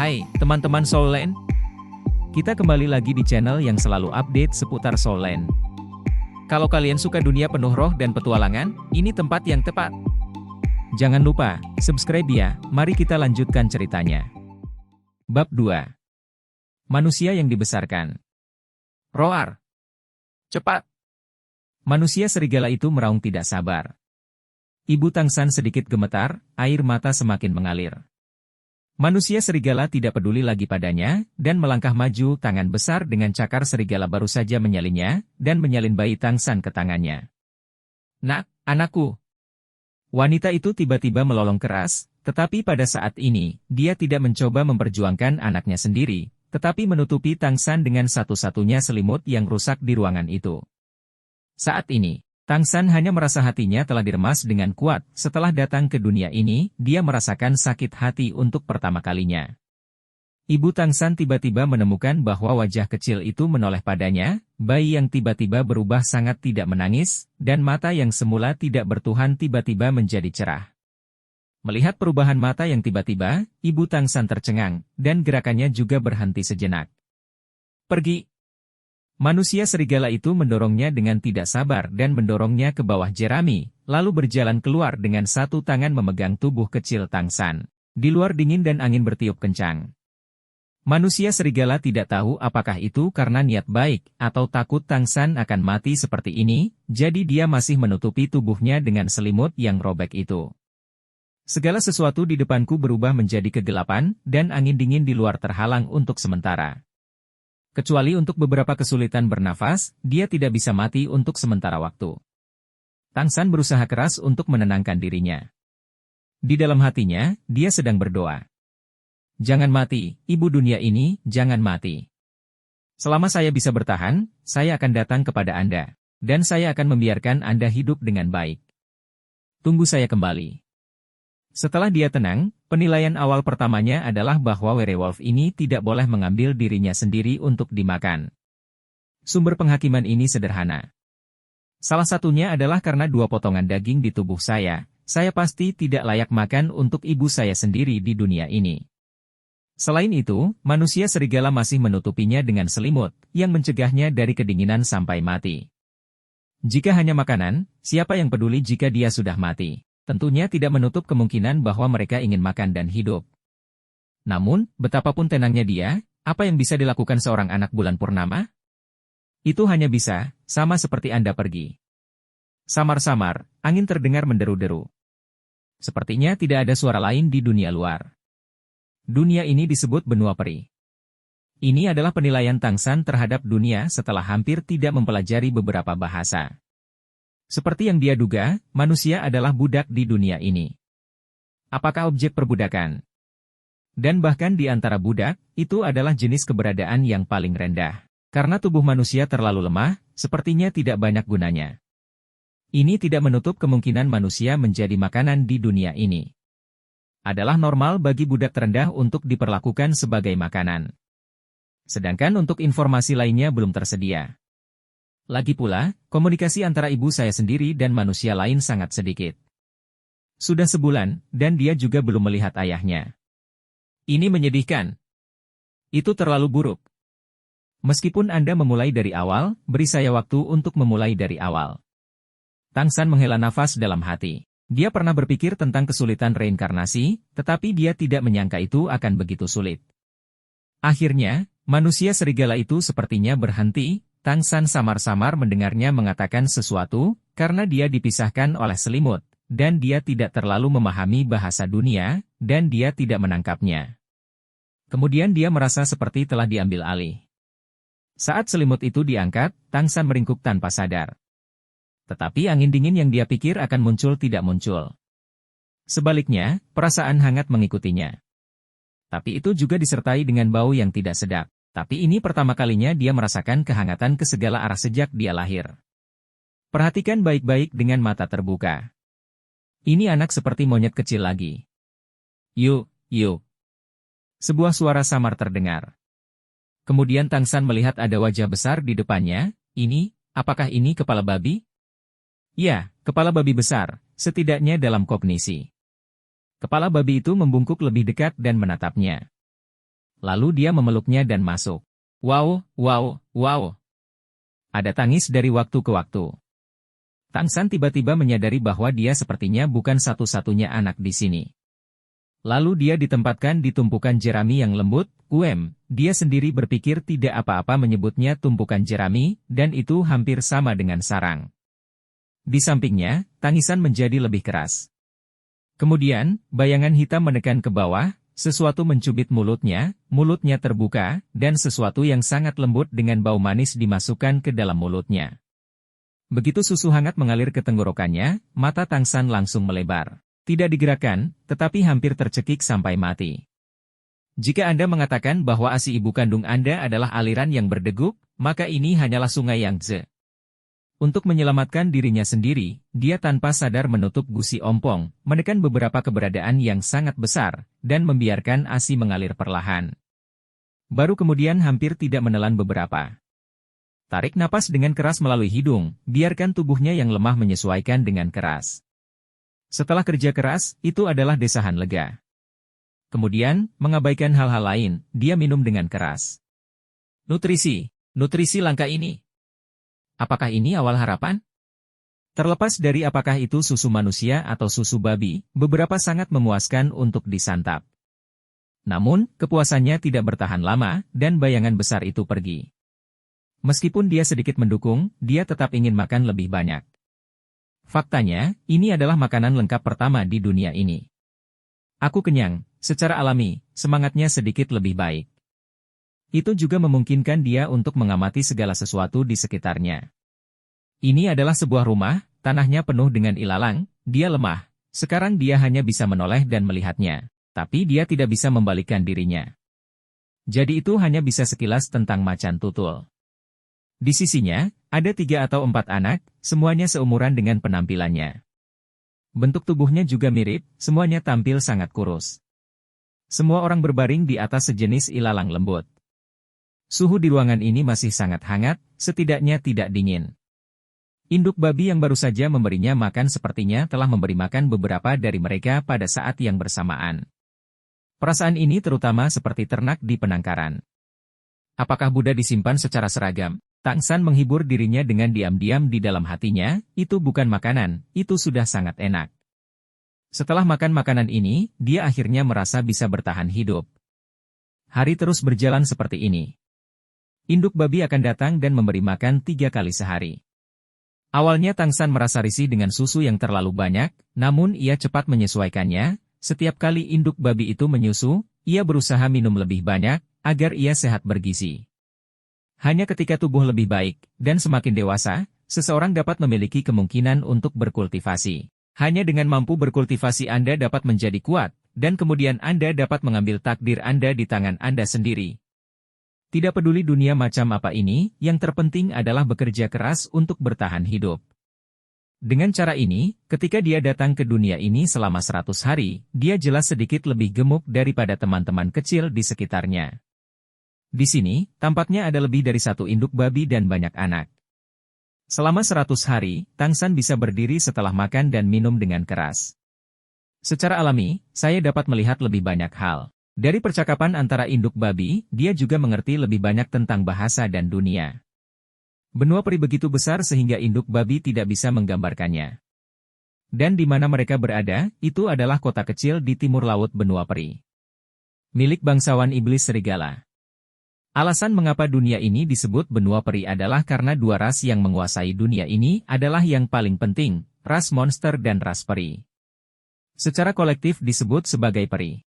Hai, teman-teman Soulland. Kita kembali lagi di channel yang selalu update seputar Soulland. Kalau kalian suka dunia penuh roh dan petualangan, ini tempat yang tepat. Jangan lupa, subscribe ya, mari kita lanjutkan ceritanya. Bab 2. Manusia yang dibesarkan. Roar. Cepat. Manusia serigala itu meraung tidak sabar. Ibu Tangsan sedikit gemetar, air mata semakin mengalir. Manusia serigala tidak peduli lagi padanya, dan melangkah maju, tangan besar dengan cakar serigala baru saja menyalinnya, dan menyalin bayi Tangsan ke tangannya. Nak, anakku. Wanita itu tiba-tiba melolong keras, tetapi pada saat ini, dia tidak mencoba memperjuangkan anaknya sendiri, tetapi menutupi Tangsan dengan satu-satunya selimut yang rusak di ruangan itu. Saat ini, Tangsan hanya merasa hatinya telah diremas dengan kuat. Setelah datang ke dunia ini, dia merasakan sakit hati untuk pertama kalinya. Ibu Tangsan tiba-tiba menemukan bahwa wajah kecil itu menoleh padanya, bayi yang tiba-tiba berubah sangat tidak menangis, dan mata yang semula tidak bertuhan tiba-tiba menjadi cerah. Melihat perubahan mata yang tiba-tiba, Ibu Tangsan tercengang, dan gerakannya juga berhenti sejenak. Pergi. Manusia serigala itu mendorongnya dengan tidak sabar dan mendorongnya ke bawah jerami, lalu berjalan keluar dengan satu tangan memegang tubuh kecil Tangsan. Di luar dingin dan angin bertiup kencang. Manusia serigala tidak tahu apakah itu karena niat baik atau takut Tangsan akan mati seperti ini, jadi dia masih menutupi tubuhnya dengan selimut yang robek itu. Segala sesuatu di depanku berubah menjadi kegelapan, dan angin dingin di luar terhalang untuk sementara. Kecuali untuk beberapa kesulitan bernafas, dia tidak bisa mati untuk sementara waktu. Tangsan berusaha keras untuk menenangkan dirinya. Di dalam hatinya, dia sedang berdoa. Jangan mati, ibu dunia ini, jangan mati. Selama saya bisa bertahan, saya akan datang kepada Anda. Dan saya akan membiarkan Anda hidup dengan baik. Tunggu saya kembali. Setelah dia tenang, penilaian awal pertamanya adalah bahwa werewolf ini tidak boleh mengambil dirinya sendiri untuk dimakan. Sumber penghakiman ini sederhana. Salah satunya adalah karena 2 potongan daging di tubuh saya pasti tidak layak makan untuk ibu saya sendiri di dunia ini. Selain itu, manusia serigala masih menutupinya dengan selimut, yang mencegahnya dari kedinginan sampai mati. Jika hanya makanan, siapa yang peduli jika dia sudah mati? Tentunya tidak menutup kemungkinan bahwa mereka ingin makan dan hidup. Namun, betapapun tenangnya dia, apa yang bisa dilakukan seorang anak bulan purnama? Itu hanya bisa, sama seperti Anda pergi. Samar-samar, angin terdengar menderu-deru. Sepertinya tidak ada suara lain di dunia luar. Dunia ini disebut benua peri. Ini adalah penilaian Tangsan terhadap dunia setelah hampir tidak mempelajari beberapa bahasa. Seperti yang dia duga, manusia adalah budak di dunia ini. Apakah objek perbudakan? Dan bahkan di antara budak, itu adalah jenis keberadaan yang paling rendah. Karena tubuh manusia terlalu lemah, sepertinya tidak banyak gunanya. Ini tidak menutup kemungkinan manusia menjadi makanan di dunia ini. Adalah normal bagi budak terendah untuk diperlakukan sebagai makanan. Sedangkan untuk informasi lainnya belum tersedia. Lagi pula, komunikasi antara ibu saya sendiri dan manusia lain sangat sedikit. Sudah sebulan, dan dia juga belum melihat ayahnya. Ini menyedihkan. Itu terlalu buruk. Meskipun Anda memulai dari awal, beri saya waktu untuk memulai dari awal. Tangsan menghela nafas dalam hati. Dia pernah berpikir tentang kesulitan reinkarnasi, tetapi dia tidak menyangka itu akan begitu sulit. Akhirnya, manusia serigala itu sepertinya berhenti. Tangsan samar-samar mendengarnya mengatakan sesuatu, karena dia dipisahkan oleh selimut, dan dia tidak terlalu memahami bahasa dunia, dan dia tidak menangkapnya. Kemudian dia merasa seperti telah diambil alih. Saat selimut itu diangkat, Tangsan meringkuk tanpa sadar. Tetapi angin dingin yang dia pikir akan muncul tidak muncul. Sebaliknya, perasaan hangat mengikutinya. Tapi itu juga disertai dengan bau yang tidak sedap. Tapi ini pertama kalinya dia merasakan kehangatan ke segala arah sejak dia lahir. Perhatikan baik-baik dengan mata terbuka. Ini anak seperti monyet kecil lagi. Yuk, yuk. Sebuah suara samar terdengar. Kemudian Tangsan melihat ada wajah besar di depannya. Apakah ini kepala babi? Ya, kepala babi besar, setidaknya dalam kognisi. Kepala babi itu membungkuk lebih dekat dan menatapnya. Lalu dia memeluknya dan masuk. Wow, wow, wow. Ada tangis dari waktu ke waktu. Tang San tiba-tiba menyadari bahwa dia sepertinya bukan satu-satunya anak di sini. Lalu dia ditempatkan di tumpukan jerami yang lembut, dia sendiri berpikir tidak apa-apa menyebutnya tumpukan jerami, dan itu hampir sama dengan sarang. Di sampingnya, tangisan menjadi lebih keras. Kemudian, bayangan hitam menekan ke bawah, sesuatu mencubit mulutnya terbuka, dan sesuatu yang sangat lembut dengan bau manis dimasukkan ke dalam mulutnya. Begitu susu hangat mengalir ke tenggorokannya, mata Tang San langsung melebar. Tidak digerakkan, tetapi hampir tercekik sampai mati. Jika Anda mengatakan bahwa ASI ibu kandung Anda adalah aliran yang berdegup, maka ini hanyalah sungai Yangtze. Untuk menyelamatkan dirinya sendiri, dia tanpa sadar menutup gusi ompong, menekan beberapa keberadaan yang sangat besar, dan membiarkan ASI mengalir perlahan. Baru kemudian hampir tidak menelan beberapa. Tarik napas dengan keras melalui hidung, biarkan tubuhnya yang lemah menyesuaikan dengan keras. Setelah kerja keras, itu adalah desahan lega. Kemudian, mengabaikan hal-hal lain, dia minum dengan keras. Nutrisi langka ini. Apakah ini awal harapan? Terlepas dari apakah itu susu manusia atau susu babi, beberapa sangat memuaskan untuk disantap. Namun, kepuasannya tidak bertahan lama, dan bayangan besar itu pergi. Meskipun dia sedikit mendukung, dia tetap ingin makan lebih banyak. Faktanya, ini adalah makanan lengkap pertama di dunia ini. Aku kenyang, secara alami, semangatnya sedikit lebih baik. Itu juga memungkinkan dia untuk mengamati segala sesuatu di sekitarnya. Ini adalah sebuah rumah, tanahnya penuh dengan ilalang, dia lemah. Sekarang dia hanya bisa menoleh dan melihatnya, tapi dia tidak bisa membalikkan dirinya. Jadi itu hanya bisa sekilas tentang macan tutul. Di sisinya, ada 3 atau 4 anak, semuanya seumuran dengan penampilannya. Bentuk tubuhnya juga mirip, semuanya tampil sangat kurus. Semua orang berbaring di atas sejenis ilalang lembut. Suhu di ruangan ini masih sangat hangat, setidaknya tidak dingin. Induk babi yang baru saja memberinya makan sepertinya telah memberi makan beberapa dari mereka pada saat yang bersamaan. Perasaan ini terutama seperti ternak di penangkaran. Apakah Buddha disimpan secara seragam? Tang San menghibur dirinya dengan diam-diam di dalam hatinya, itu bukan makanan, itu sudah sangat enak. Setelah makan makanan ini, dia akhirnya merasa bisa bertahan hidup. Hari terus berjalan seperti ini. Induk babi akan datang dan memberi makan 3 kali sehari. Awalnya Tang San merasa risih dengan susu yang terlalu banyak, namun ia cepat menyesuaikannya. Setiap kali induk babi itu menyusu, ia berusaha minum lebih banyak, agar ia sehat bergizi. Hanya ketika tubuh lebih baik, dan semakin dewasa, seseorang dapat memiliki kemungkinan untuk berkultivasi. Hanya dengan mampu berkultivasi Anda dapat menjadi kuat, dan kemudian Anda dapat mengambil takdir Anda di tangan Anda sendiri. Tidak peduli dunia macam apa ini, yang terpenting adalah bekerja keras untuk bertahan hidup. Dengan cara ini, ketika dia datang ke dunia ini selama 100 hari, dia jelas sedikit lebih gemuk daripada teman-teman kecil di sekitarnya. Di sini, tampaknya ada lebih dari 1 induk babi dan banyak anak. Selama 100 hari, Tang San bisa berdiri setelah makan dan minum dengan keras. Secara alami, saya dapat melihat lebih banyak hal. Dari percakapan antara induk babi, dia juga mengerti lebih banyak tentang bahasa dan dunia. Benua peri begitu besar sehingga induk babi tidak bisa menggambarkannya. Dan di mana mereka berada, itu adalah kota kecil di timur laut benua peri. Milik bangsawan iblis serigala. Alasan mengapa dunia ini disebut benua peri adalah karena 2 ras yang menguasai dunia ini adalah yang paling penting, ras monster dan ras peri. Secara kolektif disebut sebagai peri.